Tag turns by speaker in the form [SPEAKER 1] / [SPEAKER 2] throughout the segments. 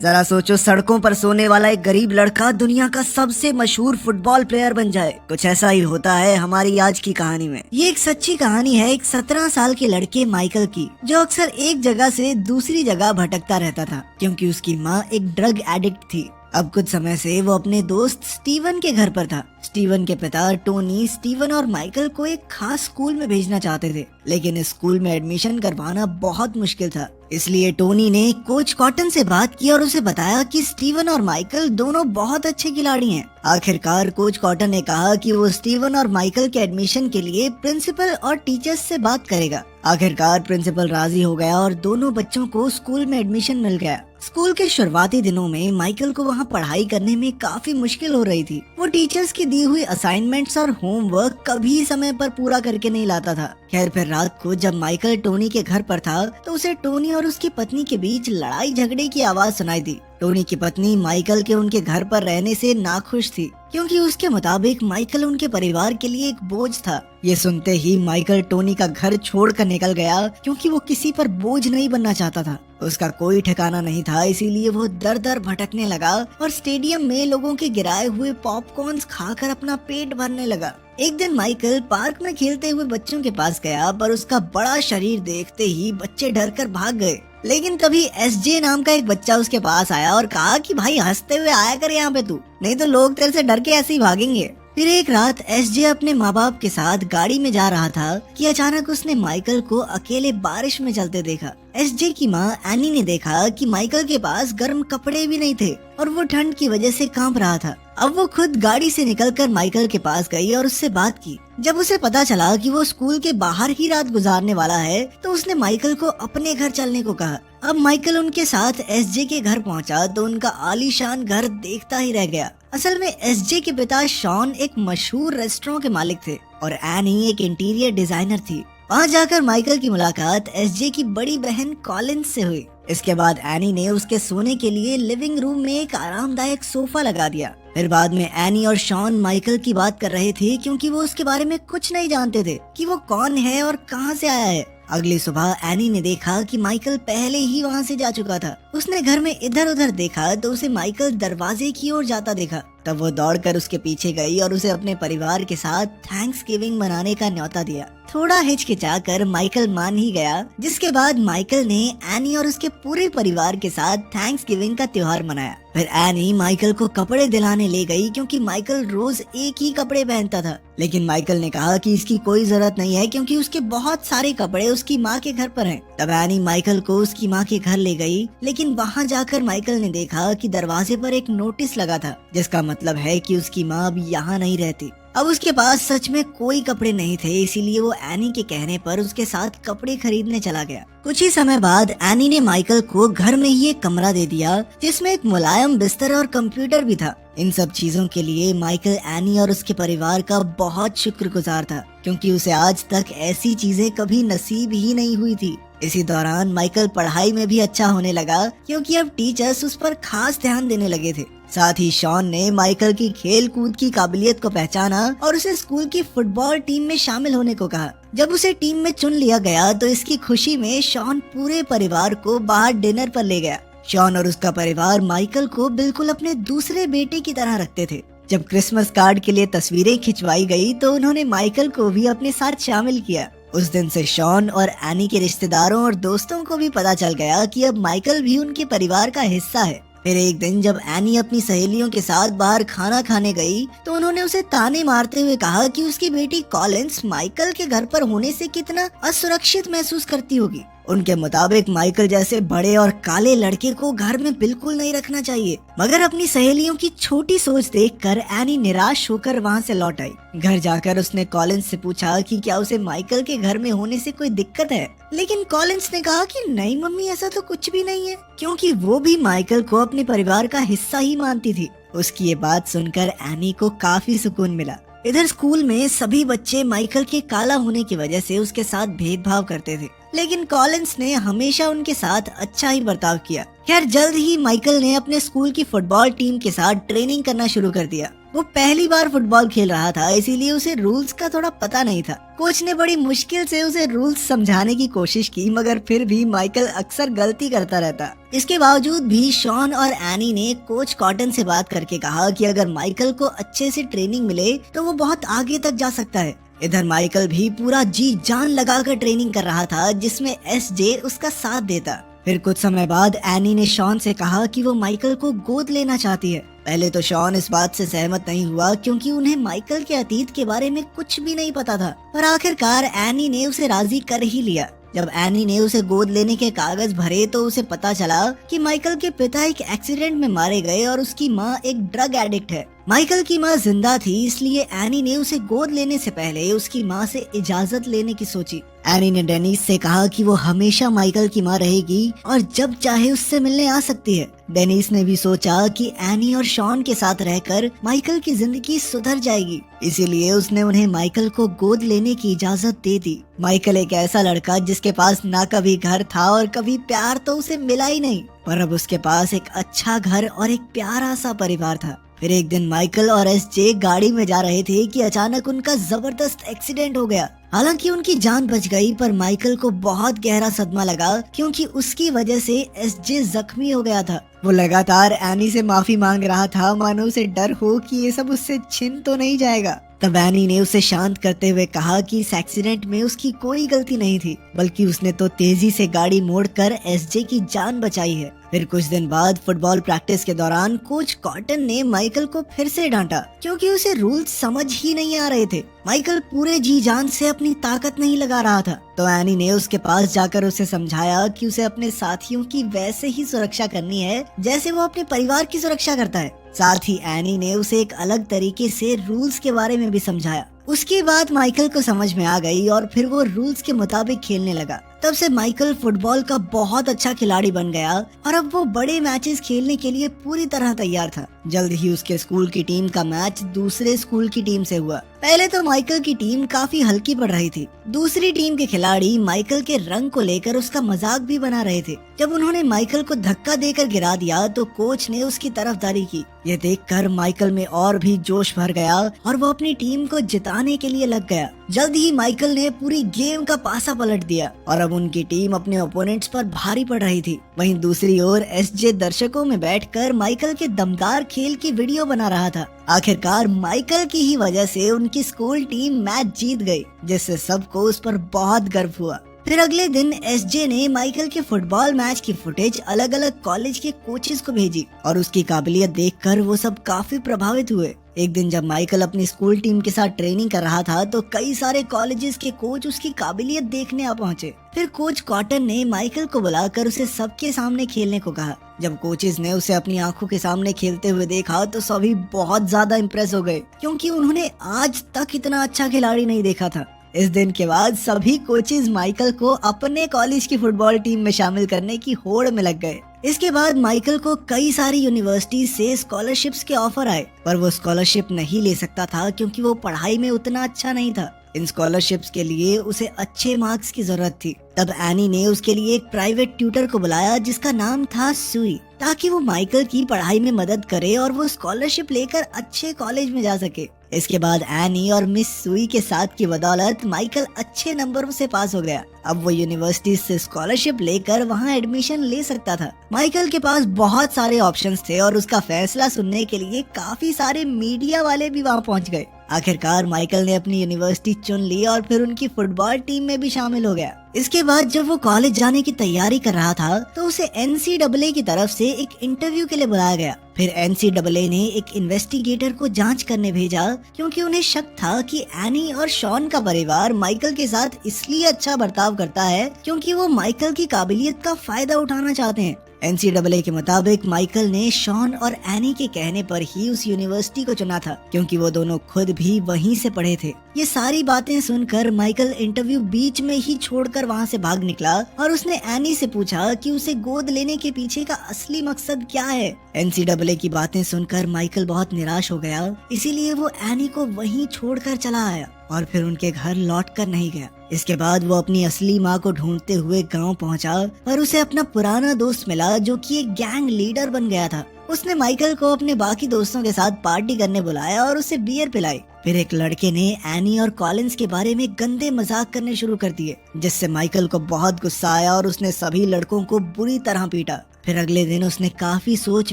[SPEAKER 1] जरा सोचो, सड़कों पर सोने वाला एक गरीब लड़का दुनिया का सबसे मशहूर फुटबॉल प्लेयर बन जाए। कुछ ऐसा ही होता है हमारी आज की कहानी में। ये एक सच्ची कहानी है एक 17 साल के लड़के माइकल की, जो अक्सर एक जगह से दूसरी जगह भटकता रहता था क्योंकि उसकी माँ एक ड्रग एडिक्ट थी। अब कुछ समय से वो अपने दोस्त स्टीवन के घर पर था। स्टीवन के पिता टोनी स्टीवन और माइकल को एक खास स्कूल में भेजना चाहते थे, लेकिन इस स्कूल में एडमिशन करवाना बहुत मुश्किल था। इसलिए टोनी ने कोच कॉटन से बात की और उसे बताया कि स्टीवन और माइकल दोनों बहुत अच्छे खिलाड़ी हैं। आखिरकार कोच कॉटन ने कहा कि वो स्टीवन और माइकल के एडमिशन के लिए प्रिंसिपल और टीचर्स से बात करेगा। आखिरकार प्रिंसिपल राजी हो गया और दोनों बच्चों को स्कूल में एडमिशन मिल गया। स्कूल के शुरुआती दिनों में माइकल को वहाँ पढ़ाई करने में काफी मुश्किल हो रही थी। वो टीचर्स की दी हुई असाइनमेंट्स और होमवर्क कभी समय पर पूरा करके नहीं लाता था। खैर, फिर रात को जब माइकल टोनी के घर पर था तो उसे टोनी और उसकी पत्नी के बीच लड़ाई झगड़े की आवाज सुनाई दी। टोनी की पत्नी माइकल के उनके घर पर रहने से नाखुश थी क्योंकि उसके मुताबिक माइकल उनके परिवार के लिए एक बोझ था। ये सुनते ही माइकल टोनी का घर छोड़कर निकल गया क्योंकि वो किसी पर बोझ नहीं बनना चाहता था। उसका कोई ठिकाना नहीं था, इसीलिए वो दर दर भटकने लगा और स्टेडियम में लोगों के गिराए हुए पॉपकॉर्न्स खाकर अपना पेट भरने लगा। एक दिन माइकल पार्क में खेलते हुए बच्चों के पास गया, पर उसका बड़ा शरीर देखते ही बच्चे डरकर भाग गए। लेकिन तभी एसजे नाम का एक बच्चा उसके पास आया और कहा कि भाई, हंसते हुए आया कर यहाँ पे तू, नहीं तो लोग तेरे से डर के ऐसे ही भागेंगे। फिर एक रात एसजे अपने माँ बाप के साथ गाड़ी में जा रहा था कि अचानक उसने माइकल को अकेले बारिश में चलते देखा। एसजे की माँ एनी ने देखा कि माइकल के पास गर्म कपड़े भी नहीं थे और वो ठंड की वजह से कांप रहा था। अब वो खुद गाड़ी से निकलकर माइकल के पास गई और उससे बात की। जब उसे पता चला कि वो स्कूल के बाहर ही रात गुजारने वाला है तो उसने माइकल को अपने घर चलने को कहा। अब माइकल उनके साथ एसजे के घर पहुंचा तो उनका आलीशान घर देखता ही रह गया। असल में एसजे के पिता शॉन एक मशहूर रेस्टोरेंट के मालिक थे और एनी एक इंटीरियर डिजाइनर थी। वहाँ जाकर माइकल की मुलाकात एसजे की बड़ी बहन कॉलिंस से हुई। इसके बाद एनी ने उसके सोने के लिए लिविंग रूम में एक आरामदायक सोफा लगा दिया। फिर बाद में एनी और शॉन माइकल की बात कर रहे थे क्योंकि वो उसके बारे में कुछ नहीं जानते थे कि वो कौन है और कहाँ से आया है। अगली सुबह एनी ने देखा कि माइकल पहले ही वहाँ से जा चुका था। उसने घर में इधर उधर देखा तो उसे माइकल दरवाजे की ओर जाता देखा। तब वो दौड़कर उसके पीछे गई और उसे अपने परिवार के साथ थैंक्सगिविंग मनाने का न्योता दिया। थोड़ा हिचकिचाकर माइकल मान ही गया, जिसके बाद माइकल ने एनी और उसके पूरे परिवार के साथ थैंक्सगिविंग का त्योहार मनाया। फिर एनी माइकल को कपड़े दिलाने ले गई क्योंकि माइकल रोज एक ही कपड़े पहनता था। लेकिन माइकल ने कहा कि इसकी कोई जरूरत नहीं है क्योंकि उसके बहुत सारे कपड़े उसकी माँ के घर पर हैं। तब एनी माइकल को उसकी माँ के घर ले गई, लेकिन वहाँ जाकर माइकल ने देखा कि दरवाजे पर एक नोटिस लगा था, जिसका मतलब है कि उसकी माँ अब यहाँ नहीं रहती। अब उसके पास सच में कोई कपड़े नहीं थे, इसीलिए वो एनी के कहने पर उसके साथ कपड़े खरीदने चला गया। कुछ ही समय बाद एनी ने माइकल को घर में ही एक कमरा दे दिया जिसमें एक मुलायम बिस्तर और कंप्यूटर भी था। इन सब चीजों के लिए माइकल एनी और उसके परिवार का बहुत शुक्रगुजार था क्योंकि उसे आज तक ऐसी चीजें कभी नसीब ही नहीं हुई थी। इसी दौरान माइकल पढ़ाई में भी अच्छा होने लगा क्योंकि अब टीचर्स उस पर खास ध्यान देने लगे थे। साथ ही शॉन ने माइकल की खेल कूद की काबिलियत को पहचाना और उसे स्कूल की फुटबॉल टीम में शामिल होने को कहा। जब उसे टीम में चुन लिया गया तो इसकी खुशी में शॉन पूरे परिवार को बाहर डिनर पर ले गया। शॉन और उसका परिवार माइकल को बिल्कुल अपने दूसरे बेटे की तरह रखते थे। जब क्रिसमस कार्ड के लिए तस्वीरें खिंचवाई गई तो उन्होंने माइकल को भी अपने साथ शामिल किया। उस दिन से शॉन और एनी के रिश्तेदारों और दोस्तों को भी पता चल गया कि अब माइकल भी उनके परिवार का हिस्सा है। फिर एक दिन जब एनी अपनी सहेलियों के साथ बाहर खाना खाने गई तो उन्होंने उसे ताने मारते हुए कहा कि उसकी बेटी कॉलिंस माइकल के घर पर होने से कितना असुरक्षित महसूस करती होगी। उनके मुताबिक माइकल जैसे बड़े और काले लड़के को घर में बिल्कुल नहीं रखना चाहिए। मगर अपनी सहेलियों की छोटी सोच देखकर एनी निराश होकर वहाँ से लौट आई। घर जाकर उसने कॉलिंस से पूछा कि क्या उसे माइकल के घर में होने से कोई दिक्कत है, लेकिन कॉलिंस ने कहा कि नहीं मम्मी, ऐसा तो कुछ भी नहीं है, क्योंकि वो भी माइकल को अपने परिवार का हिस्सा ही मानती थी। उसकी ये बात सुनकर एनी को काफी सुकून मिला। इधर स्कूल में सभी बच्चे माइकल के काला होने की वजह से उसके साथ भेदभाव करते थे, लेकिन कॉलिंस ने हमेशा उनके साथ अच्छा ही बर्ताव किया। खैर, जल्द ही माइकल ने अपने स्कूल की फुटबॉल टीम के साथ ट्रेनिंग करना शुरू कर दिया। वो पहली बार फुटबॉल खेल रहा था, इसीलिए उसे रूल्स का थोड़ा पता नहीं था। कोच ने बड़ी मुश्किल से उसे रूल्स समझाने की कोशिश की, मगर फिर भी माइकल अक्सर गलती करता रहता। इसके बावजूद भी शॉन और एनी ने कोच कॉटन से बात करके कहा कि अगर माइकल को अच्छे से ट्रेनिंग मिले तो वो बहुत आगे तक जा सकता है। इधर माइकल भी पूरा जी जान लगाकर ट्रेनिंग कर रहा था, जिसमें एसजे उसका साथ देता। फिर कुछ समय बाद एनी ने शॉन से कहा कि वो माइकल को गोद लेना चाहती है। पहले तो शॉन इस बात से सहमत नहीं हुआ, क्योंकि उन्हें माइकल के अतीत के बारे में कुछ भी नहीं पता था। पर आखिरकार एनी ने उसे राजी कर ही लिया। जब एनी ने उसे गोद लेने के कागज भरे तो उसे पता चला कि माइकल के पिता एक एक्सीडेंट में मारे गए और उसकी माँ एक ड्रग एडिक्ट है। माइकल की माँ जिंदा थी, इसलिए एनी ने उसे गोद लेने से पहले उसकी माँ से इजाजत लेने की सोची। एनी ने डेनिस से कहा कि वो हमेशा माइकल की माँ रहेगी और जब चाहे उससे मिलने आ सकती है। डेनिस ने भी सोचा कि एनी और शॉन के साथ रहकर माइकल की जिंदगी सुधर जाएगी, इसीलिए उसने उन्हें माइकल को गोद लेने की इजाजत दे दी। माइकल एक ऐसा लड़का जिसके पास ना कभी घर था और कभी प्यार तो उसे मिला ही नहीं, पर अब उसके पास एक अच्छा घर और एक प्यारा सा परिवार था। फिर एक दिन माइकल और एसजे गाड़ी में जा रहे थे कि अचानक उनका जबरदस्त एक्सीडेंट हो गया। हालांकि उनकी जान बच गई, पर माइकल को बहुत गहरा सदमा लगा, क्योंकि उसकी वजह से एसजे जख्मी हो गया था। वो लगातार एनी से माफी मांग रहा था, मानो उसे डर हो कि ये सब उससे छिन तो नहीं जाएगा। तब एनी ने उसे शांत करते हुए कहा कि इस एक्सीडेंट में उसकी कोई गलती नहीं थी, बल्कि उसने तो तेजी से गाड़ी मोड़कर एसजे की जान बचाई है। फिर कुछ दिन बाद फुटबॉल प्रैक्टिस के दौरान कोच कॉटन ने माइकल को फिर से डांटा, क्योंकि उसे रूल्स समझ ही नहीं आ रहे थे। माइकल पूरे जी जान से अपनी ताकत नहीं लगा रहा था, तो एनी ने उसके पास जाकर उसे समझाया कि उसे अपने साथियों की वैसे ही सुरक्षा करनी है जैसे वो अपने परिवार की सुरक्षा करता है। साथ ही एनी ने उसे एक अलग तरीके से रूल्स के बारे में भी समझाया। उसके बाद माइकल को समझ में आ गई और फिर वो रूल्स के मुताबिक खेलने लगा। तब से माइकल फुटबॉल का बहुत अच्छा खिलाड़ी बन गया और अब वो बड़े मैचेस खेलने के लिए पूरी तरह तैयार था। जल्द ही उसके स्कूल की टीम का मैच दूसरे स्कूल की टीम से हुआ। पहले तो माइकल की टीम काफी हल्की पड़ रही थी। दूसरी टीम के खिलाड़ी माइकल के रंग को लेकर उसका मजाक भी बना रहे थे। जब उन्होंने माइकल को धक्का देकर गिरा दिया तो कोच ने उसकी तरफदारी की। ये देखकर माइकल में और भी जोश भर गया और वो अपनी टीम को जिताने के लिए लग गया। जल्द ही माइकल ने पूरी गेम का पासा पलट दिया और अब उनकी टीम अपने ओपोनेंट्स पर भारी पड़ रही थी। वहीं दूसरी ओर एसजे दर्शकों में बैठकर माइकल के दमदार खेल की वीडियो बना रहा था। आखिरकार माइकल की ही वजह से उनकी स्कूल टीम मैच जीत गई, जिससे सबको उस पर बहुत गर्व हुआ। फिर अगले दिन एसजे ने माइकल के फुटबॉल मैच की फुटेज अलग अलग कॉलेज के कोचेस को भेजी और उसकी काबिलियत देखकर वो सब काफी प्रभावित हुए। एक दिन जब माइकल अपनी स्कूल टीम के साथ ट्रेनिंग कर रहा था तो कई सारे कॉलेजेस के कोच उसकी काबिलियत देखने आ पहुंचे। फिर कोच कॉटन ने माइकल को बुलाकर उसे सबके सामने खेलने को कहा। जब कोचेस ने उसे अपनी आंखों के सामने खेलते हुए देखा तो सभी बहुत ज्यादा इम्प्रेस हो गए, क्योंकि उन्होंने आज तक इतना अच्छा खिलाड़ी नहीं देखा था। इस दिन के बाद सभी कोचेस माइकल को अपने कॉलेज की फुटबॉल टीम में शामिल करने की होड़ में लग गए। इसके बाद माइकल को कई सारी यूनिवर्सिटी से स्कॉलरशिप्स के ऑफर आए, पर वो स्कॉलरशिप नहीं ले सकता था क्योंकि वो पढ़ाई में उतना अच्छा नहीं था। इन स्कॉलरशिप्स के लिए उसे अच्छे मार्क्स की जरूरत थी। तब एनी ने उसके लिए एक प्राइवेट ट्यूटर को बुलाया जिसका नाम था सुई, ताकि वो माइकल की पढ़ाई में मदद करे और वो स्कॉलरशिप लेकर अच्छे कॉलेज में जा सके। इसके बाद एनी और मिस सुई के साथ की बदौलत माइकल अच्छे नंबरों से पास हो गया। अब वो यूनिवर्सिटी से स्कॉलरशिप लेकर वहाँ एडमिशन ले सकता था। माइकल के पास बहुत सारे ऑप्शंस थे और उसका फैसला सुनने के लिए काफी सारे मीडिया वाले भी वहाँ पहुँच गए। आखिरकार माइकल ने अपनी यूनिवर्सिटी चुन ली और फिर उनकी फुटबॉल टीम में भी शामिल हो गया। इसके बाद जब वो कॉलेज जाने की तैयारी कर रहा था तो उसे NCAA की तरफ से एक इंटरव्यू के लिए बुलाया गया। फिर NCAA ने एक इन्वेस्टिगेटर को जांच करने भेजा, क्योंकि उन्हें शक था कि एनी और शॉन का परिवार माइकल के साथ इसलिए अच्छा बर्ताव करता है क्योंकि वो माइकल की काबिलियत का फायदा उठाना चाहते हैं। NCAA के मुताबिक माइकल ने शॉन और एनी के कहने पर ही उस यूनिवर्सिटी को चुना था, क्योंकि वो दोनों खुद भी वहीं से पढ़े थे। ये सारी बातें सुनकर माइकल इंटरव्यू बीच में ही छोड़कर वहाँ से भाग निकला और उसने एनी से पूछा कि उसे गोद लेने के पीछे का असली मकसद क्या है। NCAA की बातें सुनकर माइकल बहुत निराश हो गया, इसीलिए वो एनी को वहीं छोड़कर चला आया और फिर उनके घर लौट कर नहीं गया। इसके बाद वो अपनी असली माँ को ढूंढते हुए गांव पहुंचा और उसे अपना पुराना दोस्त मिला जो कि एक गैंग लीडर बन गया था। उसने माइकल को अपने बाकी दोस्तों के साथ पार्टी करने बुलाया और उसे बियर पिलाई। फिर एक लड़के ने एनी और कॉलिंस के बारे में गंदे मजाक करने शुरू कर दिए, जिससे माइकल को बहुत गुस्सा आया और उसने सभी लड़कों को बुरी तरह पीटा। फिर अगले दिन उसने काफी सोच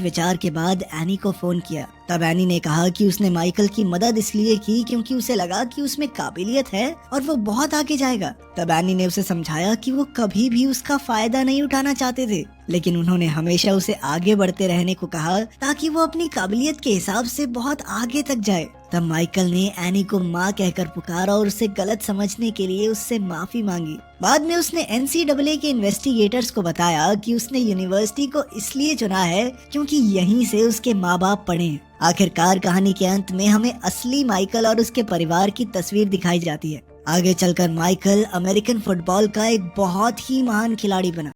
[SPEAKER 1] विचार के बाद एनी को फोन किया। तब एनी ने कहा कि उसने माइकल की मदद इसलिए की क्योंकि उसे लगा कि उसमें काबिलियत है और वो बहुत आगे जाएगा। तब एनी ने उसे समझाया कि वो कभी भी उसका फायदा नहीं उठाना चाहते थे, लेकिन उन्होंने हमेशा उसे आगे बढ़ते रहने को कहा ताकि वो अपनी काबिलियत के हिसाब से बहुत आगे तक जाए। तब माइकल ने एनी को माँ कहकर पुकारा और उसे गलत समझने के लिए उससे माफी मांगी। बाद में उसने NCAA के इन्वेस्टिगेटर्स को बताया कि उसने यूनिवर्सिटी को इसलिए चुना है क्योंकि यहीं से उसके माँ बाप पढ़े हैं। आखिरकार कहानी के अंत में हमें असली माइकल और उसके परिवार की तस्वीर दिखाई जाती है। आगे चलकर माइकल अमेरिकन फुटबॉल का एक बहुत ही महान खिलाड़ी बना।